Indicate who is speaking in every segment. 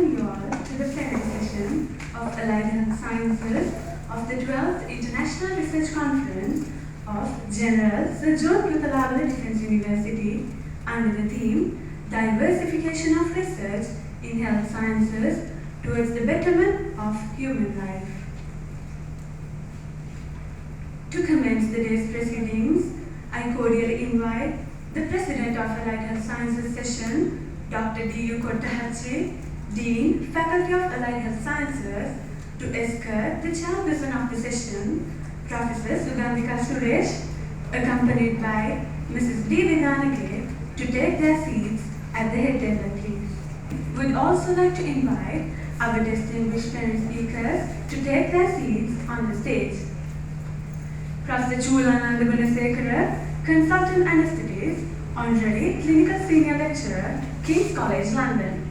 Speaker 1: welcome you all to the plenary session of Allied Health Sciences of the 12th International Research Conference of General Sir John Pruthalawala Defence University under the theme Diversification of Research in Health Sciences towards the betterment of human life. To commence the day's proceedings, I cordially invite the President of Allied Health Sciences session, Dr. D.U. Kottahatchi, Dean, Faculty of Allied Health Sciences, to escort the chairperson of the session, Professor Sugandhika Suresh, accompanied by Mrs. D. Vinanake, to take their seats at the head table, please. We'd also like to invite our distinguished plenary speakers to take their seats on the stage. Professor Chulananda Goonasekera, Consultant Anesthetist, Honorary Clinical Senior Lecturer, King's College, London.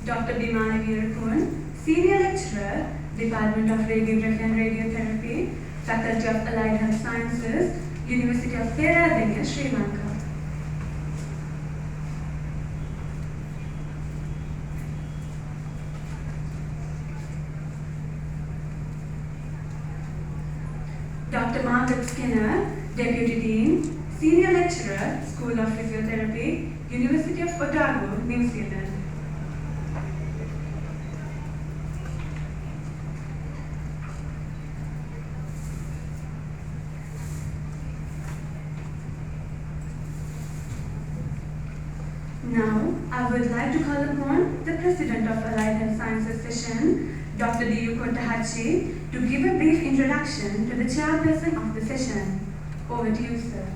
Speaker 1: Dr. Bimani Veerakun, Senior Lecturer, Department of Radiography and Radiotherapy, Faculty of Allied Health Sciences, University of Peradeniya, Sri Lanka. Dr. Margaret Skinner, Deputy Dean, Senior Lecturer, School of Physiotherapy, University of Otago, New Zealand. Now, I would like to call upon the President of Allied Health Sciences session, Dr. D.U. Kottahatchi, to give a brief introduction to the chairperson of the session. Over to you, sir.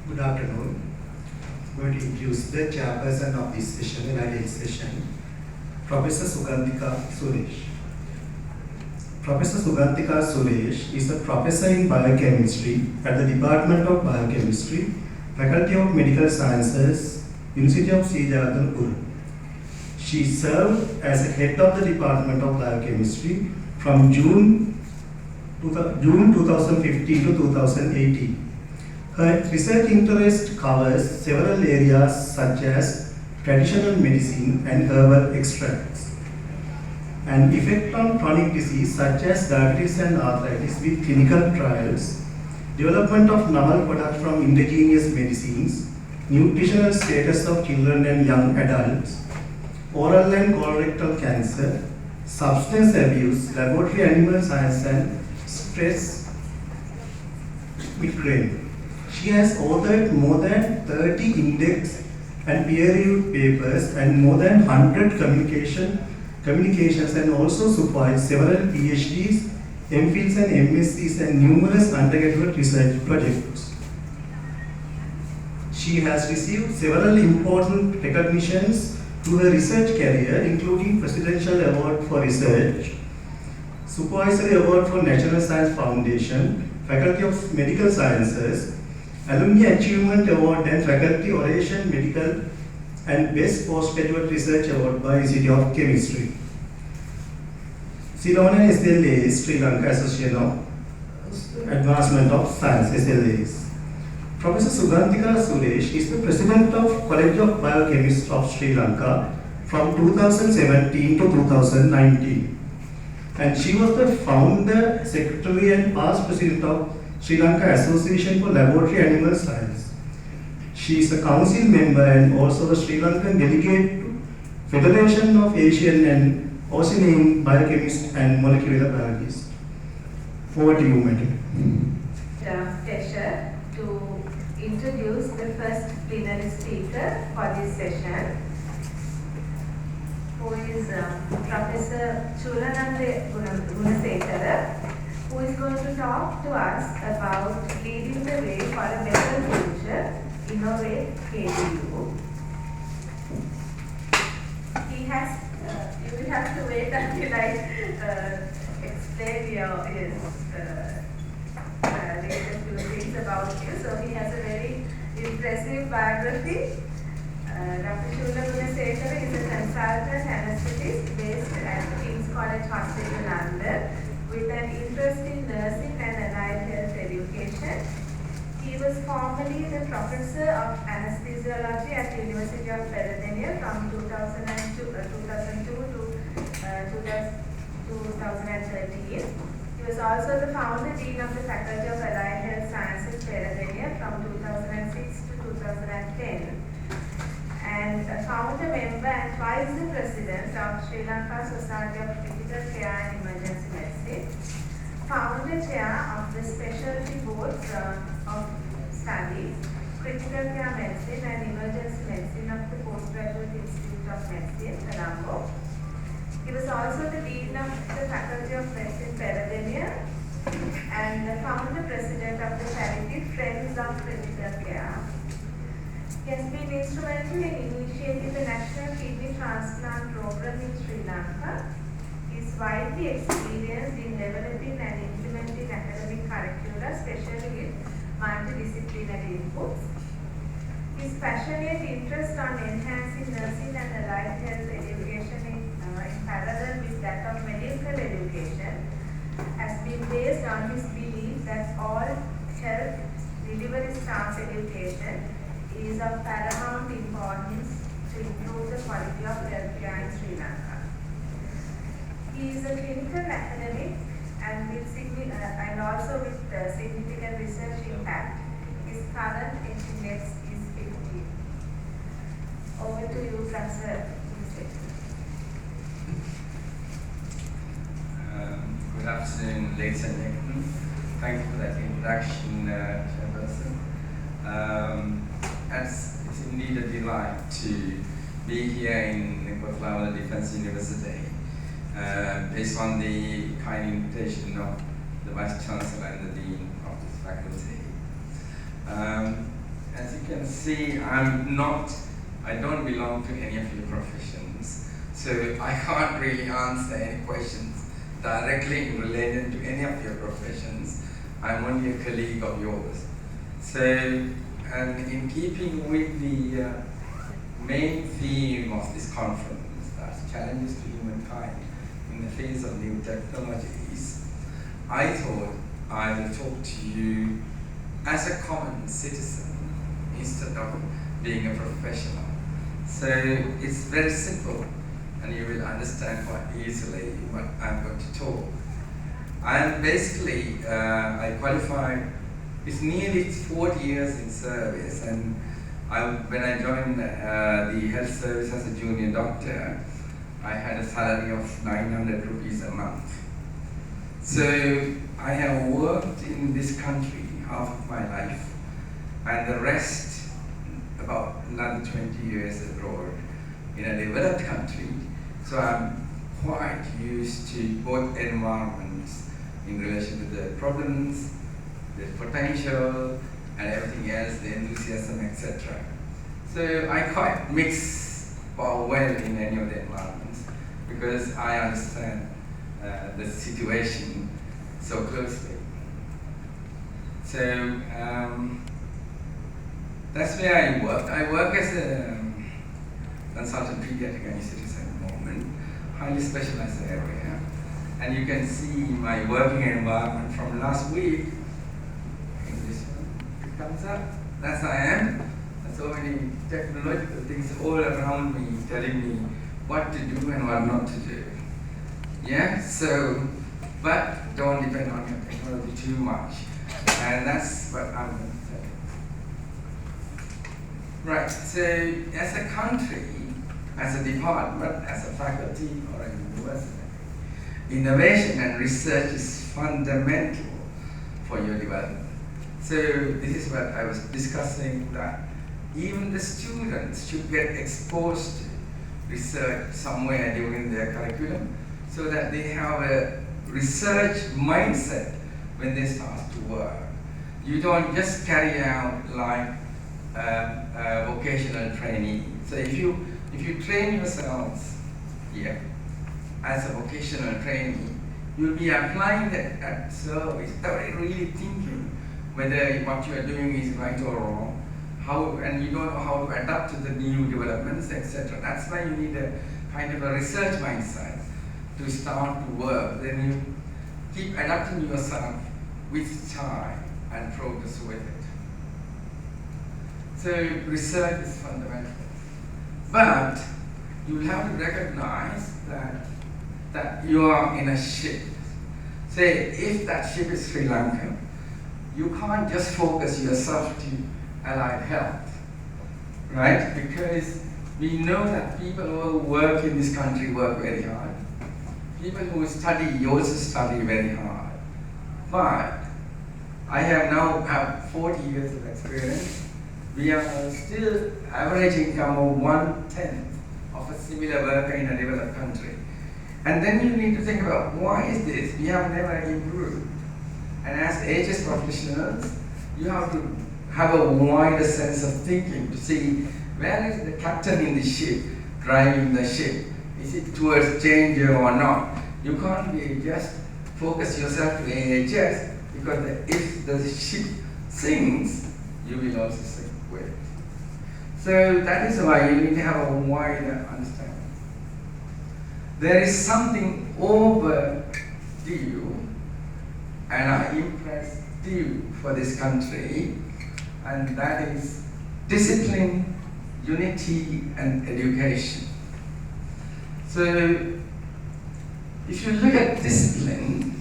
Speaker 2: Good afternoon. I'm going to introduce the chairperson of this session, Allied Health session, Professor Sugandhika Suresh. Professor Sugandhika Suresh is a professor in biochemistry at the Department of Biochemistry, Faculty of Medical Sciences, University of Srijagadhan. She served as a head of the Department of Biochemistry from June 2015 to 2018. Her research interest covers several areas such as traditional medicine and herbal extracts, and effect on chronic disease such as diabetes and arthritis with clinical trials, development of novel products from indigenous medicines, nutritional status of children and young adults, oral and colorectal cancer, substance abuse, laboratory animal science, and stress migraine. She has authored more than 30 index and peer-reviewed papers and more than 100 communications, and also supervised several PhDs, MPhils and MScs and numerous undergraduate research projects. She has received several important recognitions to her research career, including Presidential Award for Research, Supervisory Award for National Science Foundation, Faculty of Medical Sciences, Alumni Achievement Award and Faculty Oration Medical and Best Postgraduate Research Award by Institute of Chemistry. Ceylon SLA, Sri Lanka Association of Advancement of Science, SLAs. Professor Sugandhika Suresh is the President of College of Biochemists of Sri Lanka from 2017 to 2019. And she was the founder, secretary and past president of Sri Lanka Association for Laboratory Animal Science. She is a council member and also the Sri Lankan delegate to Federation of Asian and Oceanian Biochemists and Molecular Biologists. Over to you, madam.
Speaker 3: It's a pleasure to introduce the first plenary speaker for this session, who is Professor Chulananda Goonasekera, who is going to talk to us about leading the way for a better future, Innovate Kdu. He has, you will have to wait until I explain his latest few things about impressive biography. Dr. Chulananda is a consultant anesthetist based at King's College Hospital, London, with an interest in nursing and allied health education. He was formerly the professor of anesthesiology at the University of Pennsylvania from 2002 to 2013. He was also the founder dean of the Faculty of Allied Health Sciences, Pennsylvania from 2006 to 2010. And a founder member and twice the president of Sri Lanka Society of Critical Care and Emergency Medicine, founder chair of the specialty boards of studies, Critical Care Medicine and Emergency Medicine of the Postgraduate Institute of Medicine, Colombo. He was also the dean of the Faculty of Medicine, Pennsylvania, and the founder president of the charity Friends of Critical Care. He has been instrumental in initiating the National Kidney Transplant Program in Sri Lanka. He is widely experienced in developing and implementing academic curricula, especially with multidisciplinary inputs. His passionate interest on enhancing nursing and allied health education in parallel with that of medical education has been based on his belief that all health delivery staff education is of paramount importance to improve the quality of healthcare in Sri Lanka. He is a clinical academic and also with significant research impact. His current index is 50. Over to you, Professor.
Speaker 4: Good afternoon, ladies and gentlemen. Thank you for that introduction, Chairperson. It's indeed a delight to be here in Chulananda Defence University, based on the kind invitation of the Vice Chancellor and the Dean of this faculty. As you can see, I don't belong to any of your professions, so I can't really answer any questions directly related to any of your professions. I'm only a colleague of yours. So, and in keeping with the main theme of this conference, that's challenges to humankind in the face of new technologies, I thought I will talk to you as a common citizen instead of being a professional. So it's very simple, and you will understand quite easily what I'm going to talk. I'm basically, I qualified. It's nearly 40 years in service, and when I joined the health service as a junior doctor, I had a salary of 900 rupees a month. So I have worked in this country half of my life, and the rest, about another 20 years abroad in a developed country. So I'm quite used to both environments in relation to the problems, the potential, and everything else, the enthusiasm, etc. So I quite mix well in any of the environments because I understand the situation so closely. So that's where I work. I work as a consultant pediatric anesthetist at the moment, highly specialized area. And you can see my working environment from last week. It comes up. That's I am. There's so many technological things all around me telling me what to do and what not to do. Yeah, so, but don't depend on your technology too much. And that's what I'm going to say. Right, so as a country, as a department, as a faculty or a university, innovation and research is fundamental for your development. So this is what I was discussing, that even the students should get exposed to research somewhere during their curriculum so that they have a research mindset when they start to work. You don't just carry out like vocational training. So if you train yourselves here as a vocational trainee, you'll be applying that at service without really thinking whether what you are doing is right or wrong, and you don't know how to adapt to the new developments, etc. That's why you need a kind of a research mindset to start to work. Then you keep adapting yourself with time and progress with it. So research is fundamental. But you have to recognize that you are in a ship. Say, if that ship is Sri Lanka, you can't just focus yourself to allied health, right? Because we know that people who work in this country work very hard. People who study also study very hard. But I have 40 years of experience. We are still average income of 1/10 of a similar worker in a developed country. And then you need to think about, why is this? We have never improved. And as HS professionals, you have to have a wider sense of thinking to see where is the captain in the ship driving the ship. Is it towards danger or not? You can't be just focus yourself to AHS, because if the ship sinks, you will also sink with it. So that is why you need to have a wider understanding. There is something overdue, and I impress due for this country, and that is discipline, unity, and education. So if you look at discipline,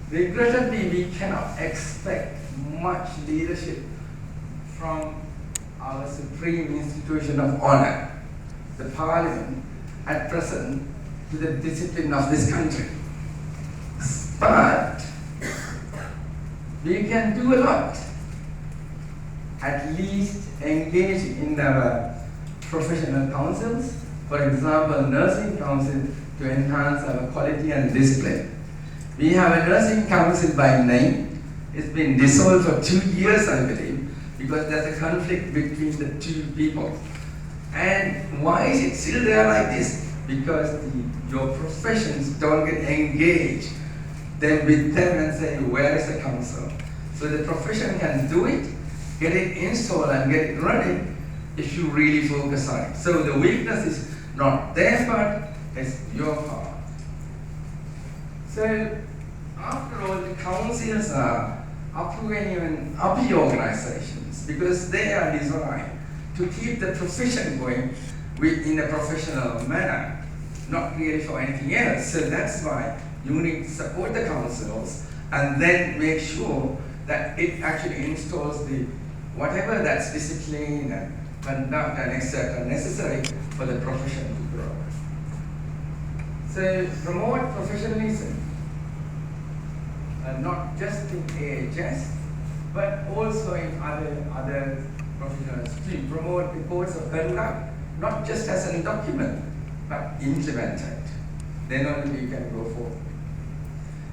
Speaker 4: regrettably we cannot expect much leadership from our supreme institution of honor, the parliament, at present, to the discipline of this country. But we can do a lot. At least engage in our professional councils, for example, nursing council, to enhance our quality and discipline. We have a nursing council by name. It's been dissolved for 2 years, I believe, because there's a conflict between the two people. And why is it still there like this? Because your professions don't get engaged then with them and say, where is the council? So the profession can do it, get it installed and get it running if you really focus on it. So the weakness is not their part, it's your part. So after all, the councils are uppy organizations, because they are designed to keep the profession going in a professional manner, not really for anything else. So that's why you need to support the councils and then make sure that it actually installs the whatever that's discipline and conduct and etc. necessary for the profession to grow. So promote professionalism, not just in AHS, but also in other professionals too. Promote the codes of conduct, not just as a document, but implement it. Then only we can go forward.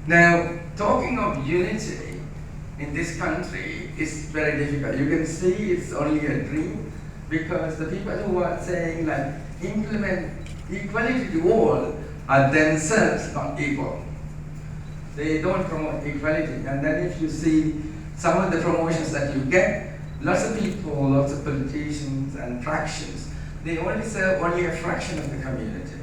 Speaker 4: Now, talking of unity in this country is very difficult. You can see it's only a dream, because the people who are saying like implement equality to all are themselves not equal. They don't promote equality. And then if you see some of the promotions that you get, lots of people, lots of politicians and fractions, they only serve only a fraction of the community.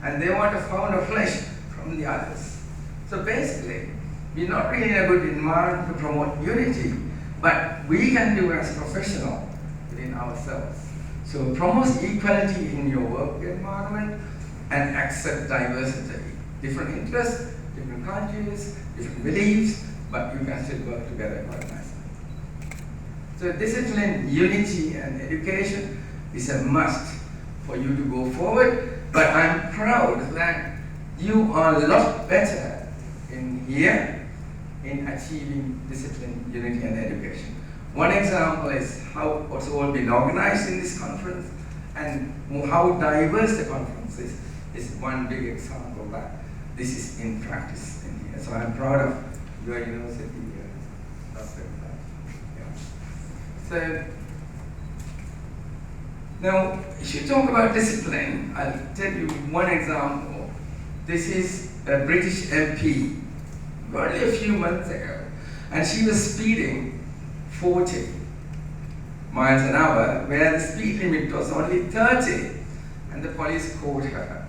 Speaker 4: And they want a pound of flesh from the others. So basically, we're not really in a good environment to promote unity, but we can do as professionals within ourselves. So promote equality in your work environment and accept diversity. Different interests, different countries, different beliefs, but you can still work together quite nicely. So discipline, unity, and education is a must for you to go forward, but I'm proud that you are a lot better in here in achieving discipline, unity, and education. One example is how it's all been organized in this conference, and how diverse the conference is one big example that this is in practice in here. So I'm proud of your university. So now, if you talk about discipline, I'll tell you one example. This is a British MP, only a few months ago, and she was speeding 40. miles an hour, where the speed limit was only 30, and the police caught her.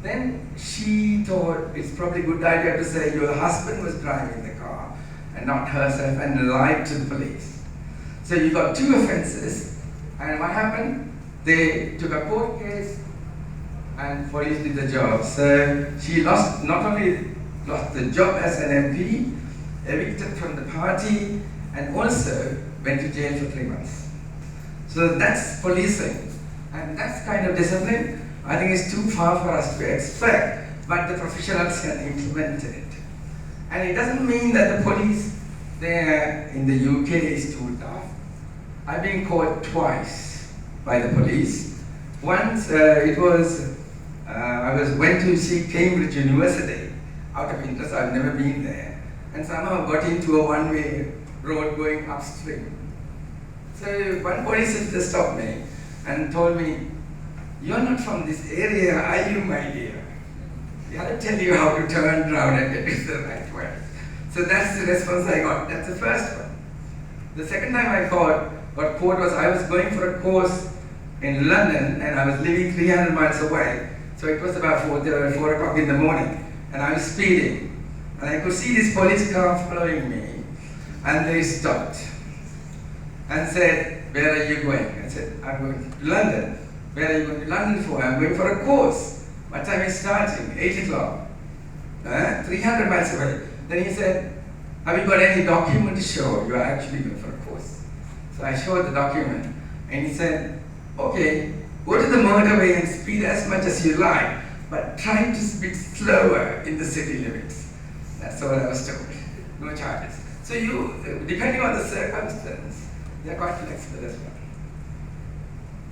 Speaker 4: Then she thought it's probably a good idea to say your husband was driving the car and not herself, and lied to the police. So you got 2 offences, and what happened? They took a court case and police did the job. So she not only lost the job as an MP, evicted from the party, and also went to jail for 3 months. So that's policing, and that's kind of discipline. I think it's too far for us to expect, but the professionals can implement it. And it doesn't mean that the police there in the UK is too tough. I've been caught twice by the police. Once I went to see Cambridge University out of interest. I've never been there, and somehow got into a one-way road going upstream. So one police officer stopped me and told me, "You're not from this area, are you, my dear? I'll tell you how to turn around and get it the right way." So that's the response I got. That's the first one. The second time I got caught was I was going for a course in London, and I was living 300 miles away. So it was about 4 o'clock in the morning, and I was speeding. And I could see this police car following me, and they stopped and said, "Where are you going?" I said, "I'm going to London." "Where are you going to London for?" "I'm going for a course." "What time is starting?" 8 o'clock. 300 miles away. Then he said, "Have you got any document to show you are actually going for a course?" So I showed the document, and he said, "Okay, go to the motorway and speed as much as you like, but try to speed slower in the city limits." That's what I was told. No charges. So you, depending on the circumstance, they're quite flexible as well.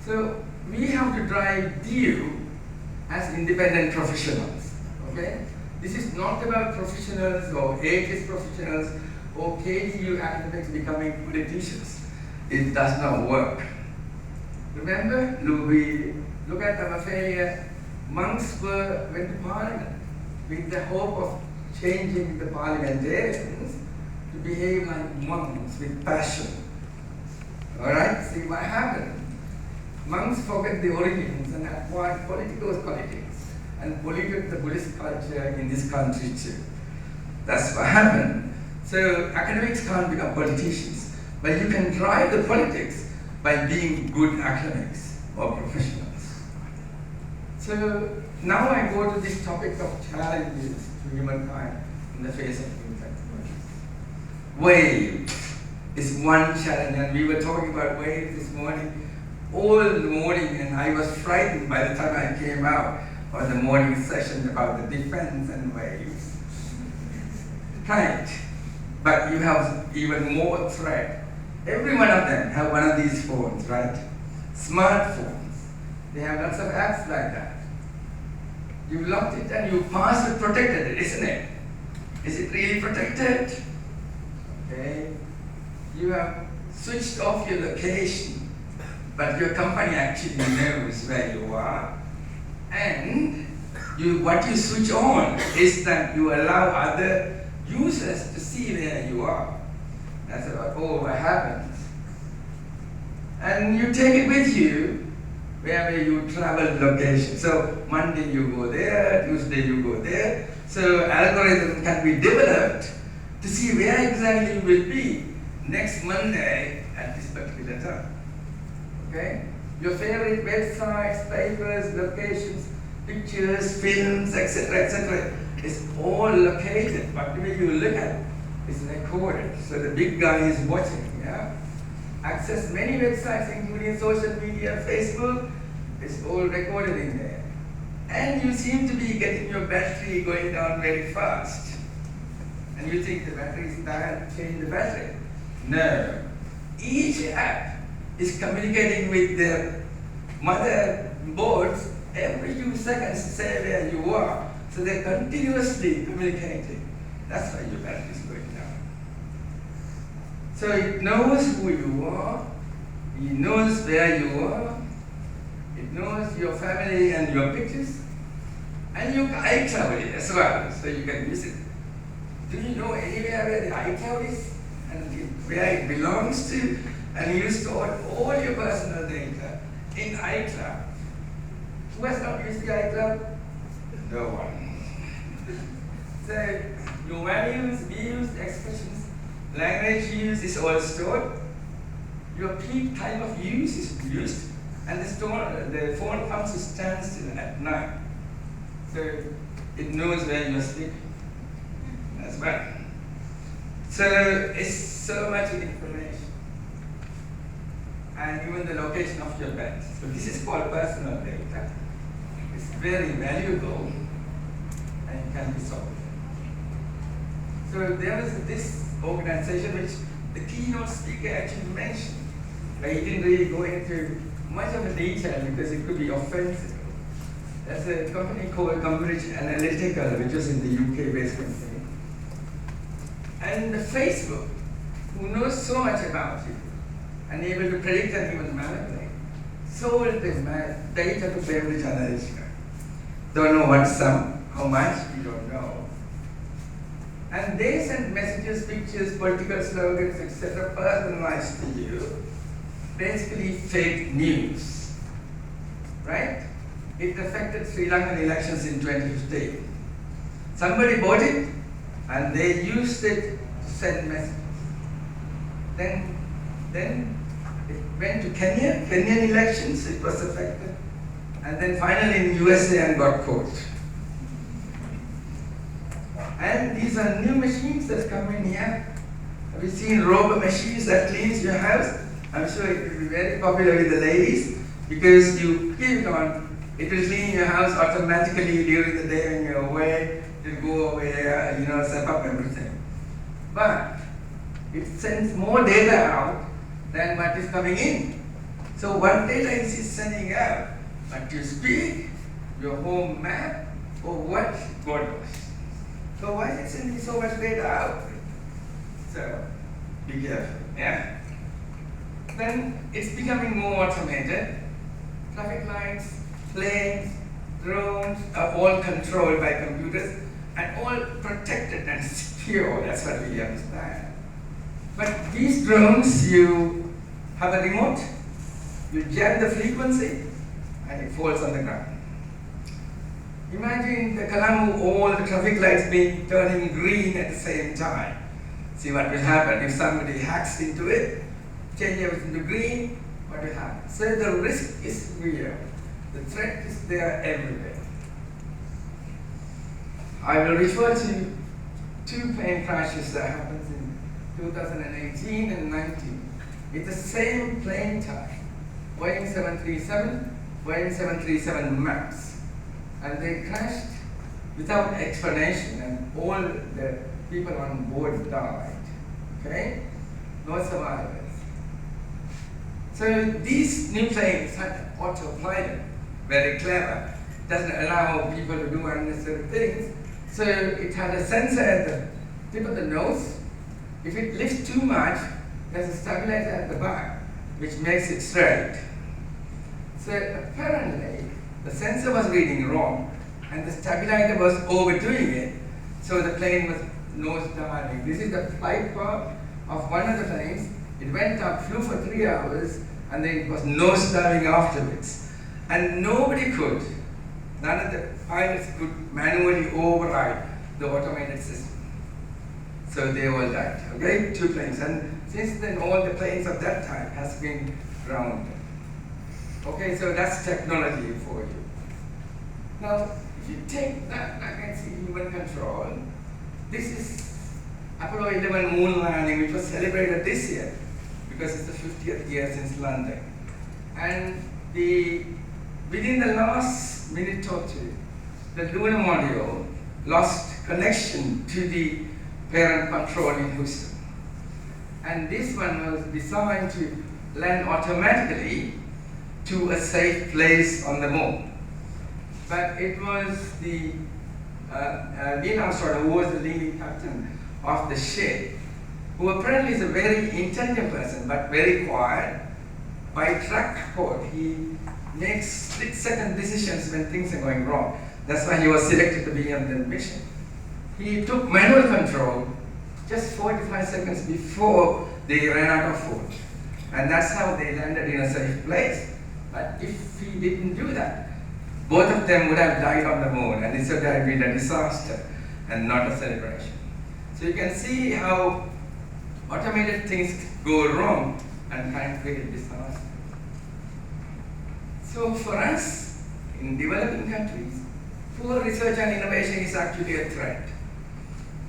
Speaker 4: So we have to drive due as independent professionals. Okay? This is not about professionals or AHS professionals or KDU academics becoming politicians. It does not work. Remember, we look at our failure. Monks went to parliament with the hope of changing the parliamentarians to behave like monks with passion. Alright, see what happened? Monks forget the origins and acquired political qualities and polluted the Buddhist culture in this country too. That's what happened. So academics can't become politicians, but you can drive the politics by being good academics or professionals. So now I go to this topic of challenges to humankind in the face of new technologies. Waves is one challenge, and we were talking about waves this morning, all the morning, and I was frightened by the time I came out on the morning session about the defense and waves. Right, but you have even more threat. Every one of them have one of these phones, right? Smartphones. They have lots of apps like that. You locked it and you password protected it, isn't it? Is it really protected? Okay. You have switched off your location, but your company actually knows where you are. And what you switch on is that you allow other users to see where you are. That's about all what happens. And you take it with you wherever you travel location. So Monday you go there, Tuesday you go there. So algorithm can be developed to see where exactly you will be next Monday at this particular time. Okay? Your favorite websites, papers, locations, pictures, films, etc., is all located, but the way you look at it is recorded. So the big guy is watching, yeah? Access many websites, including social media, Facebook, it's all recorded in there. And you seem to be getting your battery going down very fast. And you think the battery is bad, change the battery. No. Each app is communicating with the motherboards every few seconds to say where you are. So they're continuously communicating. That's why your battery is going down. So it knows who you are, it knows where you are, it knows your family and your pictures, and your iCloud as well, so you can use it. Do you know anywhere where the iCloud is? where it belongs to, and you store all your personal data in iCloud. Who has not used the iCloud? No one. So your values, views, expressions, language use is all stored. Your peak time of use is used, and the phone comes to standstill at night. So it knows where you're sleeping as well. So it's so much information. And even the location of your bed. So this is called personal data. It's very valuable and can be sold. So there was this organization which the keynote speaker actually mentioned. But he didn't really go into much of the detail because it could be offensive. There's a company called Cambridge Analytica, which is in the UK-based company. And Facebook, who knows so much about it, and able to predict and even manipulate, sold the data to Cambridge Analytica. Don't know what sum, how much, we don't know. And they send messages, pictures, political slogans, etc., personalized to you. Basically fake news, right? It affected Sri Lankan elections in 2015. Somebody bought it and they used it to send messages. Then it went to Kenyan elections, it was affected. And then finally in USA and got caught. And these are new machines that come in here. Have you seen robot machines that cleans your house? I'm sure it will be very popular with the ladies because you keep it on. It will clean your house automatically during the day when you're away. It will go away, zap up everything. But it sends more data out than what is coming in. So what data is it sending out? What you speak, your home map, or what God knows. So why is it sending so much data out? So be careful, yeah? Then it's becoming more automated. Traffic lights, planes, drones are all controlled by computers and all protected and secure. That's what we understand. But these drones, you have a remote, you jam the frequency, and it falls on the ground. Imagine the Colombo, all the traffic lights being turning green at the same time. See what will happen if somebody hacks into it, change everything to green, what will happen? So the risk is real. The threat is there everywhere. I will refer to 2 plane crashes that happened in 2018 and 19. It's the same plane type, Boeing 737, Boeing 737 MAX. And they crashed without explanation, and all the people on board died. Okay? No survivors. So these new planes had autopilot, very clever. Doesn't allow people to do unnecessary things. So it had a sensor at the tip of the nose. If it lifts too much, there's a stabilizer at the back, which makes it straight. So apparently, the sensor was reading wrong, and the stabilizer was overdoing it, so the plane was nose diving. This is the flight path of one of the planes. It went up, flew for 3 hours, and then it was nose diving afterwards. And nobody could, none of the pilots could manually override the automated system. So they all died, okay? 2 planes. And since then, all the planes of that type has been grounded. Okay, so that's technology for you. Now, if you take that against human control, this is Apollo 11 moon landing, which was celebrated this year because it's the 50th year since landing. And within the last minute or two, the lunar module lost connection to the parent control in Houston. And this one was designed to land automatically to a safe place on the moon. But it was the Neil Armstrong, who was the leading captain of the ship, who apparently is a very intelligent person, but very quiet. By track record, he makes split-second decisions when things are going wrong. That's why he was selected to be on the mission. He took manual control, just 45 seconds before they ran out of food. And that's how they landed in a safe place. But if he didn't do that, both of them would have died on the moon, and this would have been a disaster and not a celebration. So you can see how automated things go wrong and can create disaster. So for us, in developing countries, poor research and innovation is actually a threat.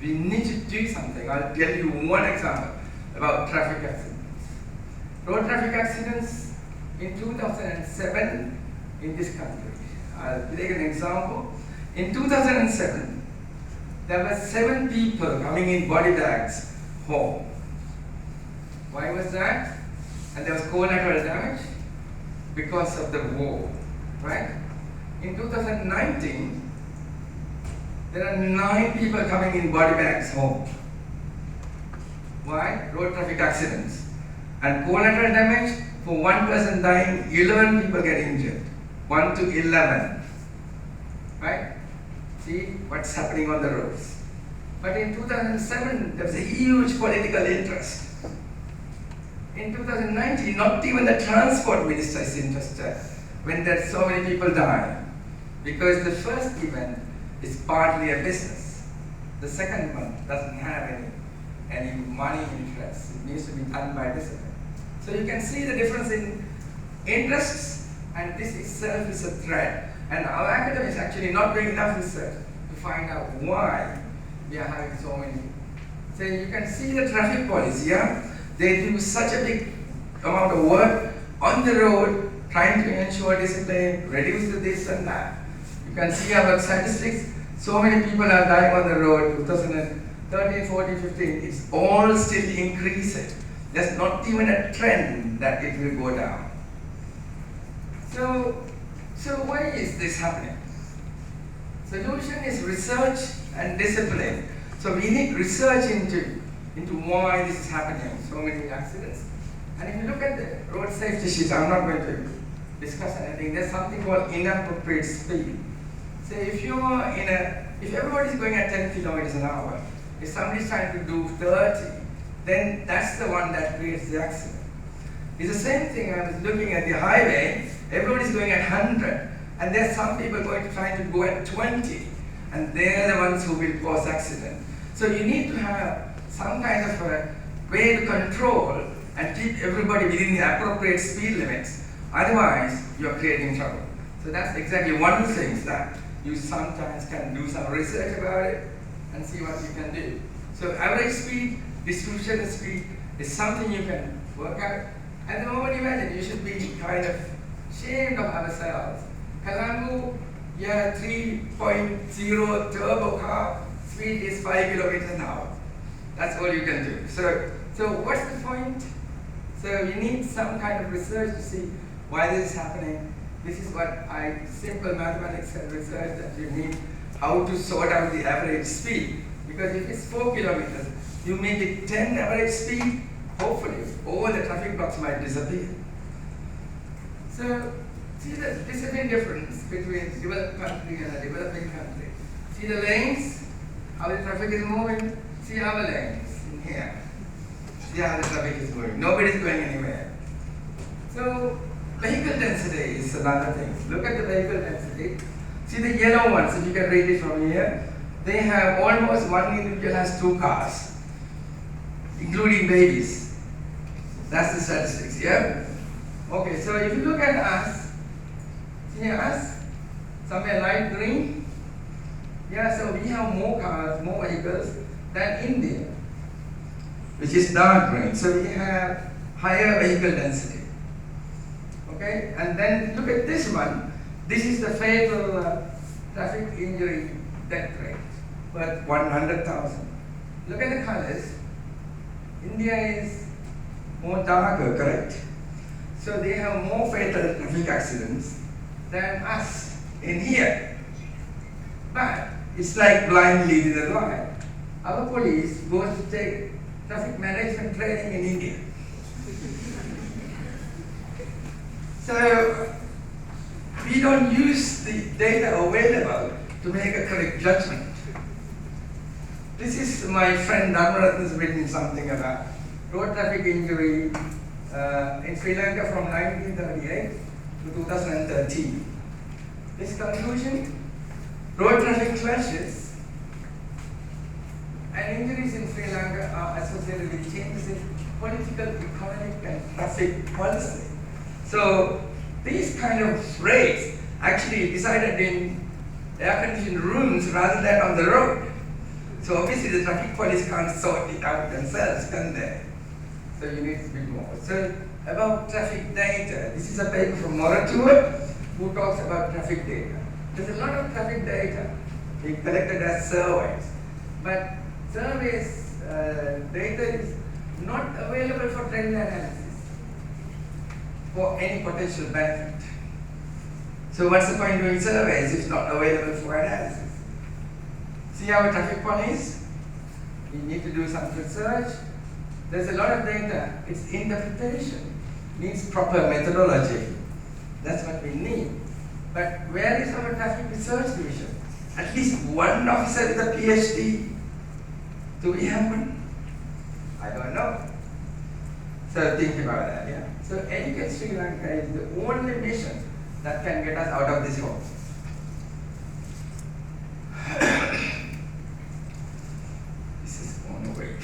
Speaker 4: We need to do something. I'll tell you one example about traffic accidents. Road traffic accidents in 2007 in this country. I'll take an example. In 2007, there were 7 people coming in body bags home. Why was that? And there was collateral damage because of the war, right? In 2019, there are 9 people coming in body bags home. Why? Road traffic accidents. And collateral damage, for 1 person dying, 11 people get injured. 1 to 11. Right? See what's happening on the roads. But in 2007, there was a huge political interest. In 2019, not even the transport minister is interested when there's so many people dying. Because the first event is partly a business. The second one doesn't have any money interest. It needs to be done by discipline. So you can see the difference in interests, and this itself is a threat. And our academics actually not doing enough research to find out why we are having so many. So you can see the traffic police, yeah? They do such a big amount of work on the road, trying to ensure discipline, reduce the this and that. You can see our statistics, so many people are dying on the road, 2013, 14, 15, it's all still increasing. There's not even a trend that it will go down. So why is this happening? Solution is research and discipline. So we need research into why this is happening, so many accidents. And if you look at the road safety sheets, I'm not going to discuss anything, there's something called inappropriate speed. So if everybody's going at 10 kilometers an hour, if somebody's trying to do 30, then that's the one that creates the accident. It's the same thing. I was looking at the highway, everybody's going at 100, and there's some people trying to go at 20, and they're the ones who will cause accident. So you need to have some kind of a way to control and keep everybody within the appropriate speed limits. Otherwise, you're creating trouble. So that's exactly one of the things that you sometimes can do some research about it and see what you can do. So average speed, distribution of speed is something you can work out. At the moment, imagine, you should be kind of ashamed of ourselves. Kalangu, yeah, 3.0 turbo car, speed is 5 kilometers an hour. That's all you can do. So what's the point? So you need some kind of research to see why this is happening. This is what simple mathematics and research that you need, how to sort out the average speed. Because if it's 4 kilometers, you make it 10 average speed, hopefully all the traffic blocks might disappear. So see the discipline difference between a developed country and a developing country. See the lanes, how the traffic is moving. See our lanes in here. See how the traffic is moving. Nobody's going anywhere. So vehicle density is another thing. Look at the vehicle density. See the yellow ones, if you can read it from here. They have almost one individual has 2 cars, including babies. That's the statistics, yeah? Okay, so if you look at us, see us, somewhere light green. Yeah, so we have more cars, more vehicles than India, which is dark green. So we have higher vehicle density. Okay, and then look at this one. This is the fatal traffic injury death rate, but 100,000. Look at the colors. India is more darker, correct? So they have more fatal traffic accidents than us in here. But it's like blind leading the blind. Our police goes to take traffic management training in India. So we don't use the data available to make a correct judgment. This is my friend Dhammaratna's written something about road traffic injury in Sri Lanka from 1938 to 2013. This conclusion, road traffic crashes and injuries in Sri Lanka are associated with changes in political, economic and traffic policy. So these kind of rates actually decided in air-conditioned rooms rather than on the road. So obviously the traffic police can't sort it out themselves, can they? So you need to be more. So about traffic data, this is a paper from Moratua who talks about traffic data. There's a lot of traffic data being collected as surveys, but surveys data is not available for trend analysis for any potential benefit. So what's the point doing surveys if it's not available for analysis? See our traffic police? We need to do some research. There's a lot of data. Its interpretation needs proper methodology. That's what we need. But where is our traffic research division? At least one officer with a PhD. Do we have one? I don't know. So think about that, yeah. So Educate Sri Lanka is the only mission that can get us out of this hole. This is on the way.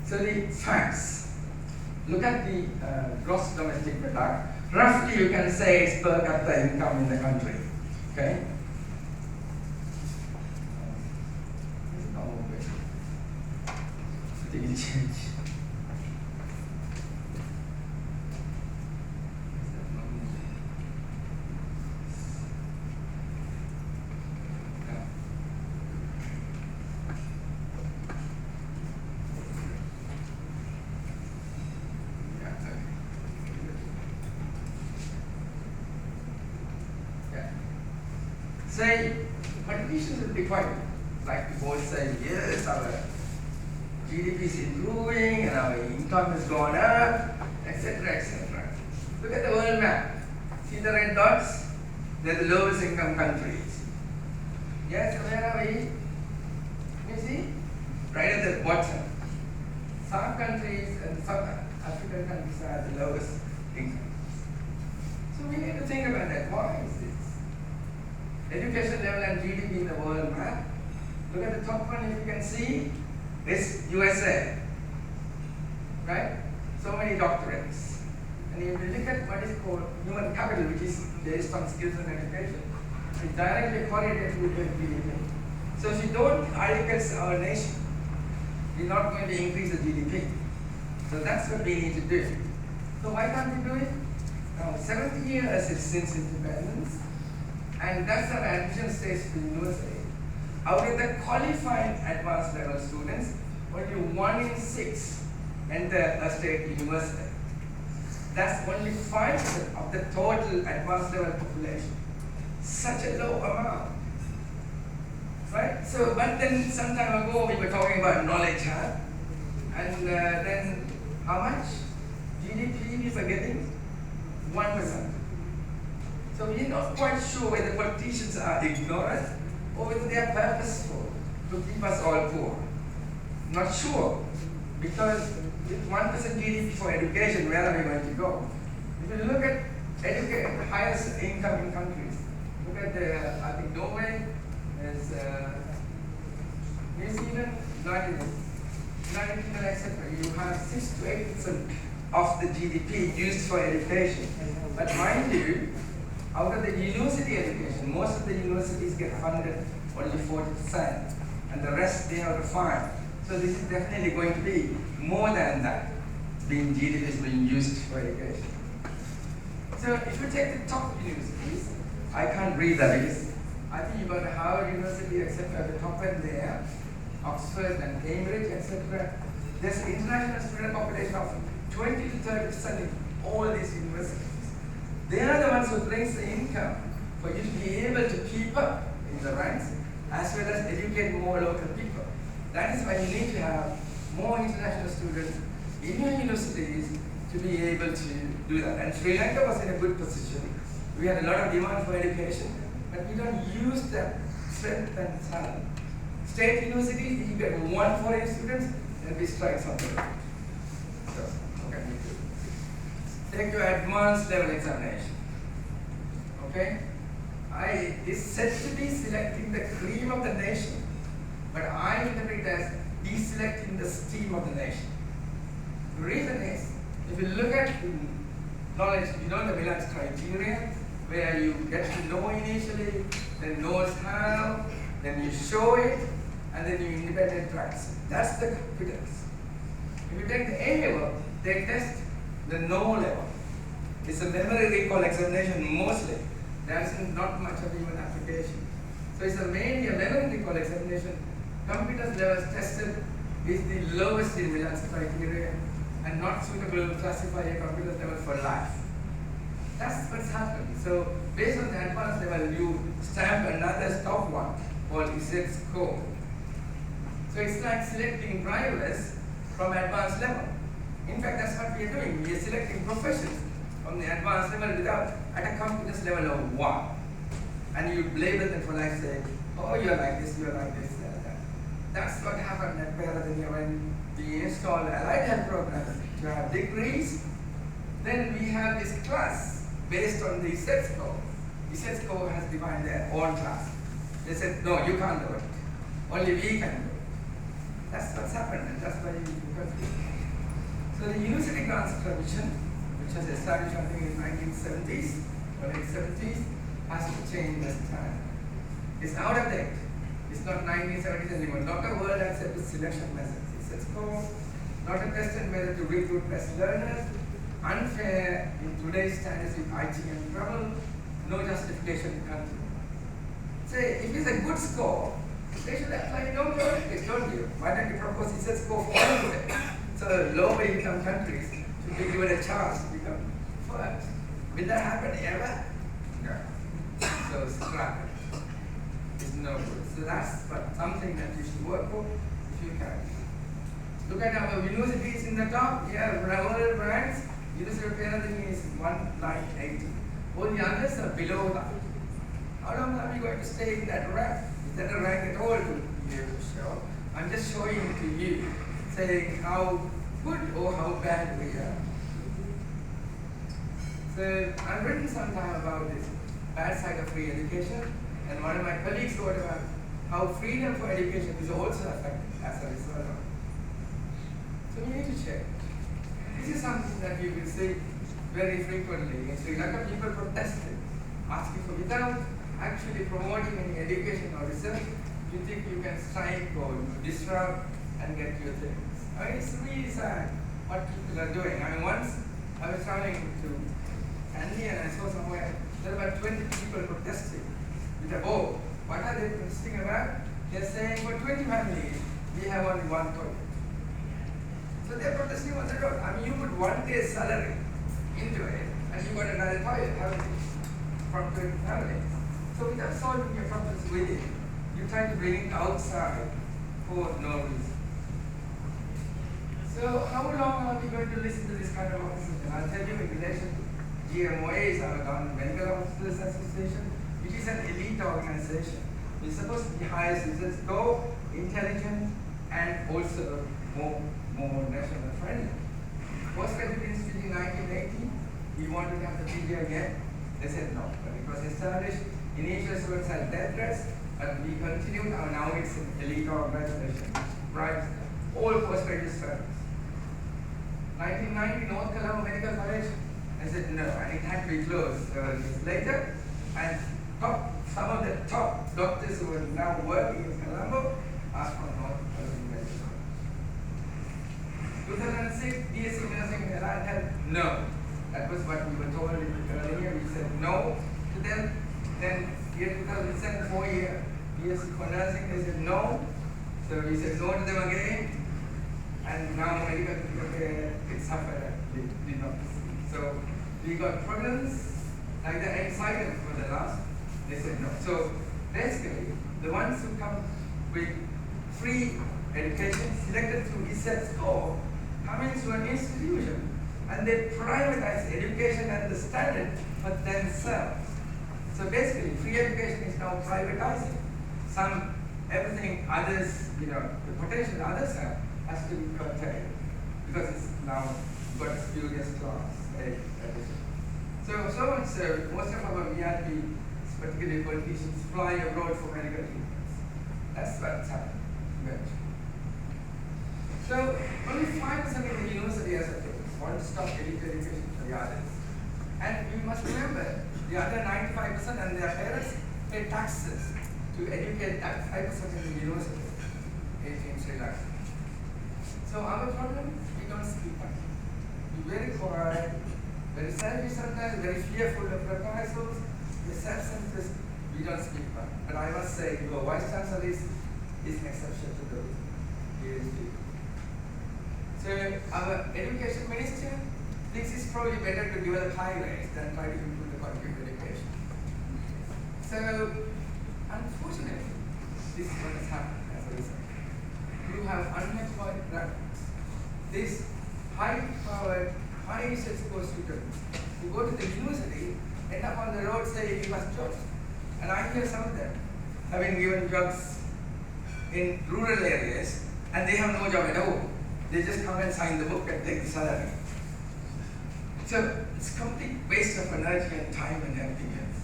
Speaker 4: So the facts. Look at the gross domestic product. Roughly you can say it's per capita income in the country. Okay? Change. Say, politicians will be quite like to both say, yes, our GDP is improving and our income has gone up, etc., etc. Look at the world map. See the red dots? They're the lowest income countries. Yes, where are we? You see? Right at the bottom. Some countries and some African countries are the lowest income. So we need to think about that. Why is this? Education level and GDP in the world map. Look at the top one, if you can see, it's USA, right? So many doctorates. And if you look at what is called human capital, which is based on skills and education, it's directly correlated with the GDP. So if you don't educate our nation, you're not going to increase the GDP. So that's what we need to do. So why can't we do it? Now, 70 years since independence, and that's our admission stage to university. Out of the qualified advanced level students, only 1 in 6 enter a state university. That's only 5% of the total advanced level population. Such a low amount. Right? So, but then some time ago we were talking about knowledge, huh? And then how much GDP we were getting? 1%. So we're not quite sure whether politicians are ignorant or whether they are purposeful to keep us all poor. Not sure, because with 1% GDP for education, where are we going to go? If you look at the highest income in countries, look at I think Norway, there's New Zealand, United Kingdom, etc. You have 6 to 8% of the GDP used for education. But mind you, out of the university education, most of the universities get funded only 40%, and the rest they have to fund. So this is definitely going to be more than that, GDP is being used for education. So if you take the top universities, I can't read that because I think you've got Harvard University, etc. at the top end there, Oxford and Cambridge, etc. There's an international student population of 20 to 30% in all these universities. They are the ones who brings the income for you to be able to keep up in the ranks as well as educate more local people. That is why you need to have more international students in your universities to be able to do that. And Sri Lanka was in a good position. We had a lot of demand for education. but we don't use that strength and talent. State universities, you get 1 foreign students, and we strike something. So, what can we do? Take your advanced level examination. Okay? It's said to be selecting the cream of the nation, but I interpret it as deselecting the steam of the nation. The reason is, if you look at knowledge, you know the Milan's criteria, where you get to know initially, then knows how, then you show it, and then you independent practice. That's the competence. If you take the A level, they test the know level. It's a memory recall examination mostly. There's not much of even application. So it's mainly a memory recall examination. Competence levels tested is the lowest in Milan's criteria and not suitable to classify a competence level for life. That's what's happened. So based on the advanced level, you stamp another top one called Z score. So it's like selecting drivers from advanced level. In fact, that's what we are doing. We are selecting professions from the advanced level without at a competence level of 1. And you label them for like say, oh, you're like this, you're like this, that. That's what happened at Paradenia when we installed allied health programs to have degrees. Then we have this class based on the Z score. The Z score has defined their own class. They said, no, you can't do it. Only we can do it. That's what's happened, and that's why you confused. So the University Grants Commission, which was established I think in 1970s or late 70s, has to change this time. It's out of date. It's not 1970s anymore. Not a world accepted selection method. It's called not a tested method to recruit best learners, unfair in today's standards with IT and trouble, no justification in country. Say, if it's a good score, they should apply no politics, don't you? Why don't you propose it's a score for all of it? So lower income countries should be given a chance to become first. Will that happen ever? No. So scrap it. It's no good. So that's something that you should work for if you can. Look at our universities in the top. Here, world ranks. University of Paradenia is 180. All the others are below that. How long are we going to stay in that rank? Is that a rank at all to be able to show? I'm just showing it to you, saying how good or how bad we are. So I've written some time about this bad side of free education, and one of my colleagues wrote about how freedom for education is also affected as a result of it. So we need to check. This is something that you will see very frequently. In Sri Lanka, people protested, asking for without actually promoting any education or research, you think you can strike or disrupt and get your things. I mean, it's really sad what people are doing. I mean, once I was traveling to Andy and I saw somewhere there were about 20 people protesting with a bow. What are they protesting about? They're saying for 20 families, we have only one toilet. So they're protesting on the road. I mean, you put 1 day's salary into it and you got another toilet, haven't you? From 20 families. So without solving your problems within, you try to bring it outside for no reason. So how long are we going to listen to this kind of opposition? I'll tell you in relation to GMOA, is our Government Medical Officers Association, which is an elite organization. It's supposed to be highest results, go intelligent and also more national friendly. Postgraduate Institute in 1980, we wanted to have the PG again. They said no, but it was established. Initial students had death threats, but we continued. Now it's an elite organization, right? All postgraduate students. 1990, North Colombo Medical College, I said no, and it had to be closed years later. And some of the top doctors who are now working in Colombo asked for North Colombo Medical College. 2006, BSc Nursing and Allied Health, no. That was what we were told earlier. We said no to them. Then year 2007, 4 year BSc for nursing, they said no. So we said no to them again. And now medical care, it suffered, it did not proceed. So we got problems like the anxiety for the last, they said no. So basically, the ones who come with free education selected through research score come into an institution and they privatize education and the standard for themselves. So basically, free education is now privatizing. Everything others, the potential others have has to be curtailed because it's now got a spurious class. So much so, most of our VIP, particularly politicians, fly abroad for medical treatments. That's what's happening. So only 5% of the university as a whole want to stop elite education for the others. And we must remember, the other 95% and their parents pay taxes to educate that 5% in the university in Sri Lanka. So our problem, we don't speak up. We're very quiet, very selfish sometimes, very fearful of reprisals, we're self-centered, we don't speak up. But I must say, your Vice Chancellor is an exception to those. He is people. So our education minister thinks it's probably better to develop highways than try to improve the quality of education. So unfortunately, this is what has happened as a result. You have unemployed graduates. These high-powered, high-exposed students who go to the university end up on the road saying, "Give us jobs." And I hear some of them having given jobs in rural areas, and they have no job at all. They just come and sign the book and take the salary. So it's a complete waste of energy and time and everything else.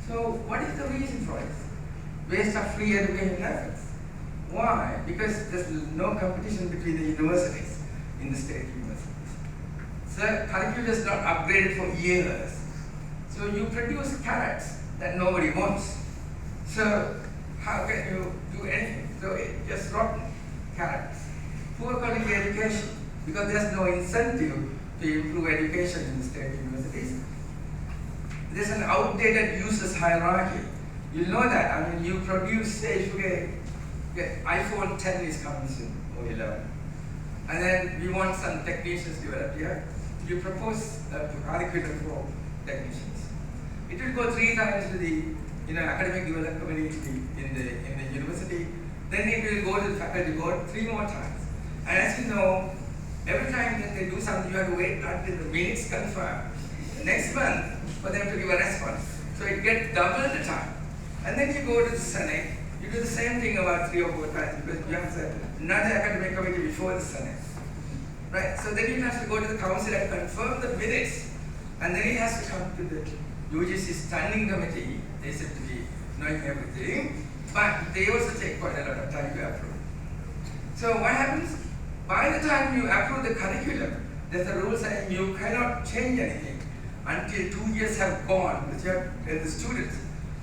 Speaker 4: So what is the reason for it? Waste of free education efforts. Why? Because there's no competition between the universities in the state universities. So curriculum is not upgraded for years. So you produce carrots that nobody wants. So how can you do anything? So it's just rotten carrots. Poor quality education, because there's no incentive to improve education in the state universities. There's an outdated users hierarchy. You know that. I mean, you produce, say, if you get iPhone 10 is coming soon, or 11. And then we want some technicians developed here. You propose a curriculum for technicians. It will go 3 times to the academic development community in the university. Then it will go to the faculty board 3 more times. And as you know, every time that they do something, you have to wait until the minutes confirm next month for them to give a response. So it gets double the time. And then you go to the Senate, you do the same thing about 3 or 4 times because you have another academic committee before the Senate. Right? So then you have to go to the council and confirm the minutes. And then it has to come to the UGC standing committee. They seem to be knowing everything. But they also take quite a lot of time to approve. So what happens? By the time you approve the curriculum, there's a rule saying you cannot change anything until 2 years have gone, which you have the students.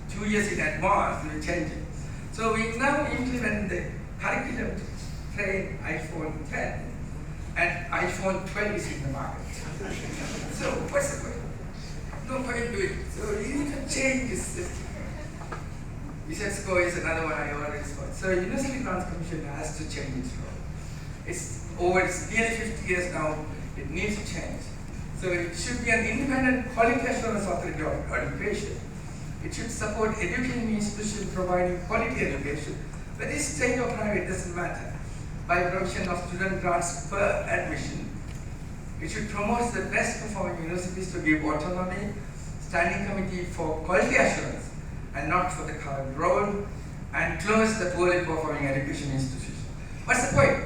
Speaker 4: 2 years in advance, you change it. So we now implement the curriculum to train iPhone 10, and iPhone 12 is in the market. So what's the point? No point doing it. So you need to change this system. ISETSCO is another one I already spoke. So University Grants Commission has to change its role. It's nearly 50 years now, it needs to change. So it should be an independent quality assurance authority of education. It should support education institutions providing quality education, whether it's state or private, doesn't matter, by provision of student grants per admission. It should promote the best performing universities to give autonomy, standing committee for quality assurance, and not for the current role, and close the poorly performing education institution. What's the point?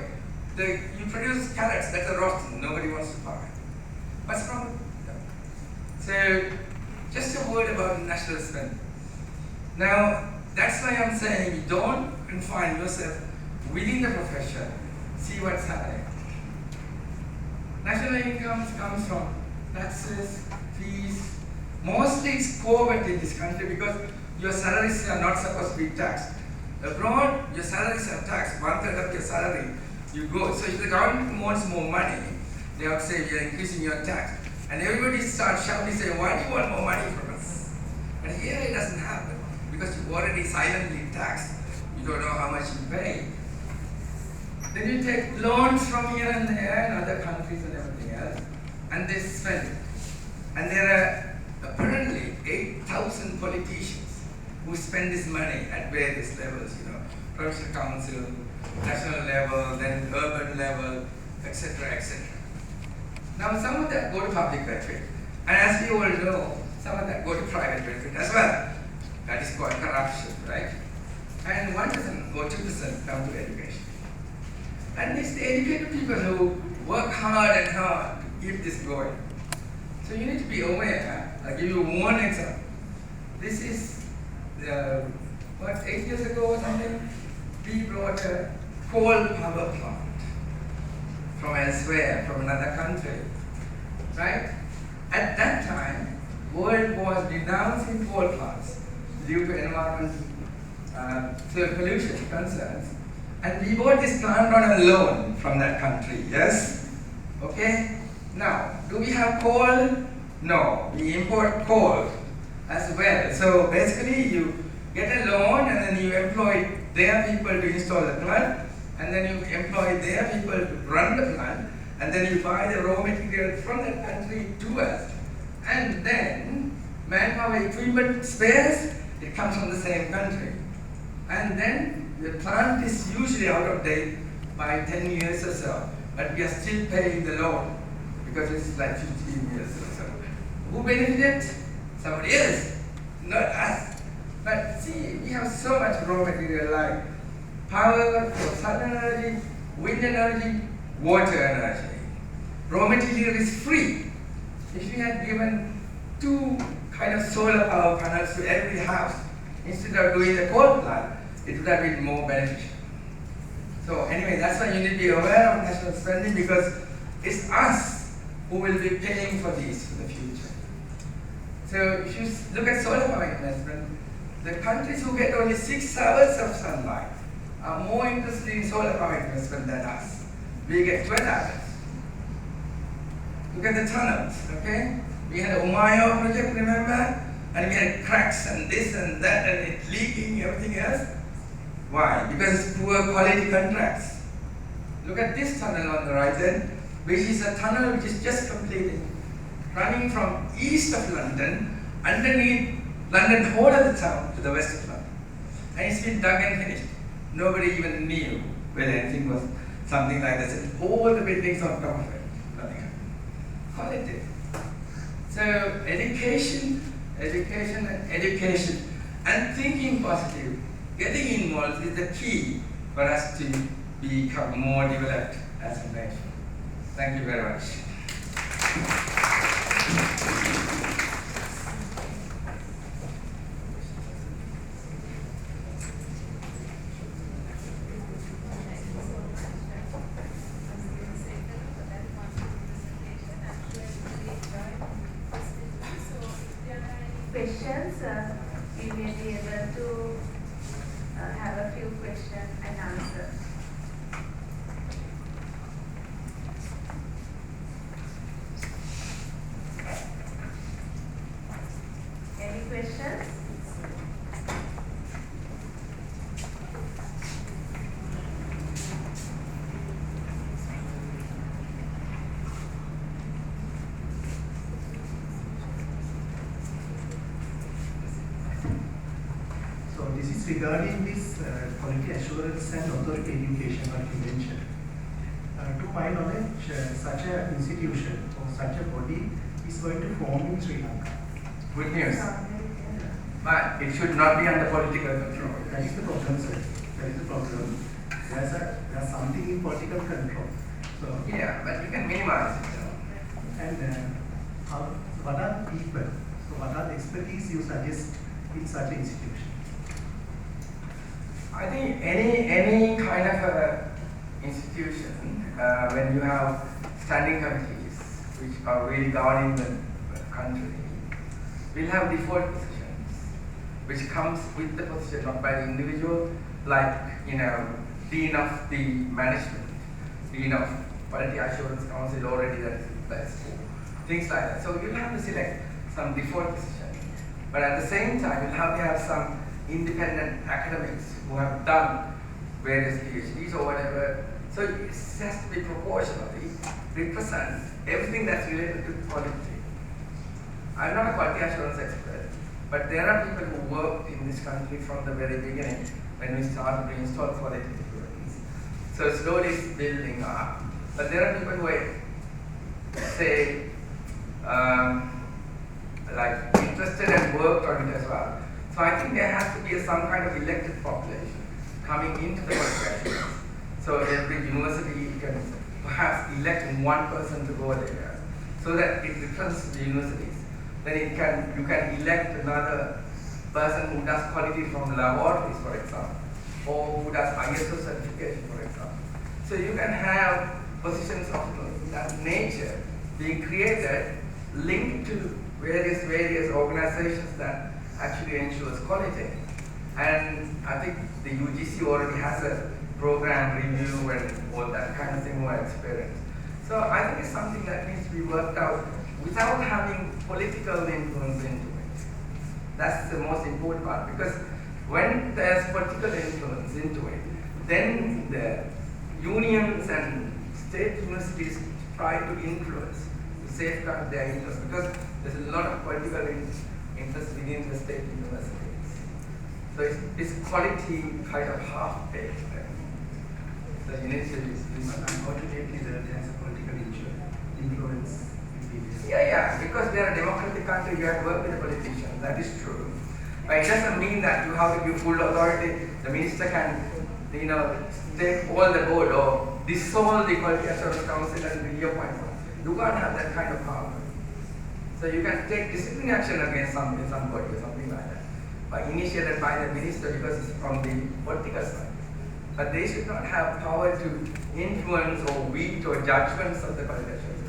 Speaker 4: You produce carrots that are rotten, nobody wants to buy. What's the problem? So, just a word about national spending. Now, that's why I'm saying don't confine yourself within the profession, see what's happening. National income comes from taxes, fees. Mostly it's poverty in this country because your salaries are not supposed to be taxed. Abroad, your salaries are taxed, 1/3 of your salary, you go. So if the government wants more money, they would say, we are increasing your tax. And everybody starts shouting, saying, why do you want more money from us? But here it doesn't happen, because you already silently taxed. You don't know how much you pay. Then you take loans from here and there and other countries and everything else, and they spend it. And there are apparently 8,000 politicians who spend this money at various levels, provincial council, national level, then urban level, etc., etc. Now some of that go to public welfare. And as we all know, some of that go to private benefit as well. That is called corruption, right? And 1% or 2% come to education. And it's the educated people who work hard and hard to keep this going. So you need to be aware. I'll give you one example. This is, 8 years ago or something, we brought a coal power plant from elsewhere, from another country, right? At that time, world was denouncing coal plants due to environmental pollution concerns. And we bought this plant on a loan from that country, yes? Okay? Now, do we have coal? No, we import coal as well. So basically, you get a loan and then you employ their people to install the plant, and then you employ their people to run the plant, and then you buy the raw material from that country to us. And then manpower, equipment, spares, it comes from the same country. And then the plant is usually out of date by 10 years or so, but we are still paying the loan because it's like 15 years or so. Who benefited? Somebody else, not us. But see, we have so much raw material like power, sun energy, wind energy, water energy. Raw material is free. If we had given 2 kind of solar power panels to every house, instead of doing the coal plant, it would have been more beneficial. So anyway, that's why you need to be aware of national spending, because it's us who will be paying for these for the future. So if you look at solar power investment, the countries who get only 6 hours of sunlight are more interested in solar power investment than us. We get 12 hours. Look at the tunnels, okay? We had a Umayo project, remember? And we had cracks and this and that and it leaking, everything else. Why? Because it's poor quality contracts. Look at this tunnel on the right then, which is a tunnel which is just completed, running from east of London, underneath London whole of the town to the west of London. And it's been dug and finished. Nobody even knew whether anything was something like this. And all the buildings on top of it, nothing happened. Quality. So education, education and education, and thinking positive, getting involved is the key for us to become more developed as a nation. Thank you very much.
Speaker 3: Questions, we may be able to have a few questions and answers. Any questions?
Speaker 2: Regarding this quality assurance and authority education, what you mentioned, to my knowledge, such an institution or such a body is going to form in Sri Lanka.
Speaker 4: Good news. But it should not be under political control.
Speaker 2: That is the problem, sir. That is the problem. There's something in political control. So
Speaker 4: yeah, but you can minimize it.
Speaker 2: And what are people? So what are the expertise you suggest in such an institution?
Speaker 4: I think any kind of institution, when you have standing committees which are really governing the country, will have default positions, which comes with the position, not by the individual, like, dean of the management, dean of quality assurance council already that is in place, things like that. So you'll have to select some default position, but at the same time, you'll have to have some independent academics who have done various PhDs or whatever. So it has to be proportionally represent everything that's related to quality. I'm not a quality assurance expert, but there are people who worked in this country from the very beginning when we started to install quality assurance. So slowly it's building up. But there are people who say, like interested and worked on it as well. So I think there has to be some kind of elected population coming into the qualifications. So every university can perhaps elect one person to go there, so that it returns to the universities. Then you can elect another person who does quality from the laboratories, for example, or who does ISO certification, for example. So you can have positions of that nature being created, linked to various organizations that actually ensures quality. And I think the UGC already has a program review and all that kind of thing, more experience. So I think it's something that needs to be worked out without having political influence into it. That's the most important part, because when there's political influence into it, then the unions and state universities try to influence, to safeguard their interests, because there's a lot of political interest within the state universities. So it's quality kind of half-baked. So you need to
Speaker 2: Unfortunately, there has a political influence.
Speaker 4: Yeah, because we are a democratic country, you have to work with the politicians, that is true. But it doesn't mean that you have to give full authority. The minister can, take all the board or dissolve the Quality Assurance Council and reappoint them. You can't have that kind of power. So you can take disciplinary action against somebody or something like that, initiated by the minister because it's from the political side. But they should not have power to influence or veto judgments of the Quality Assurance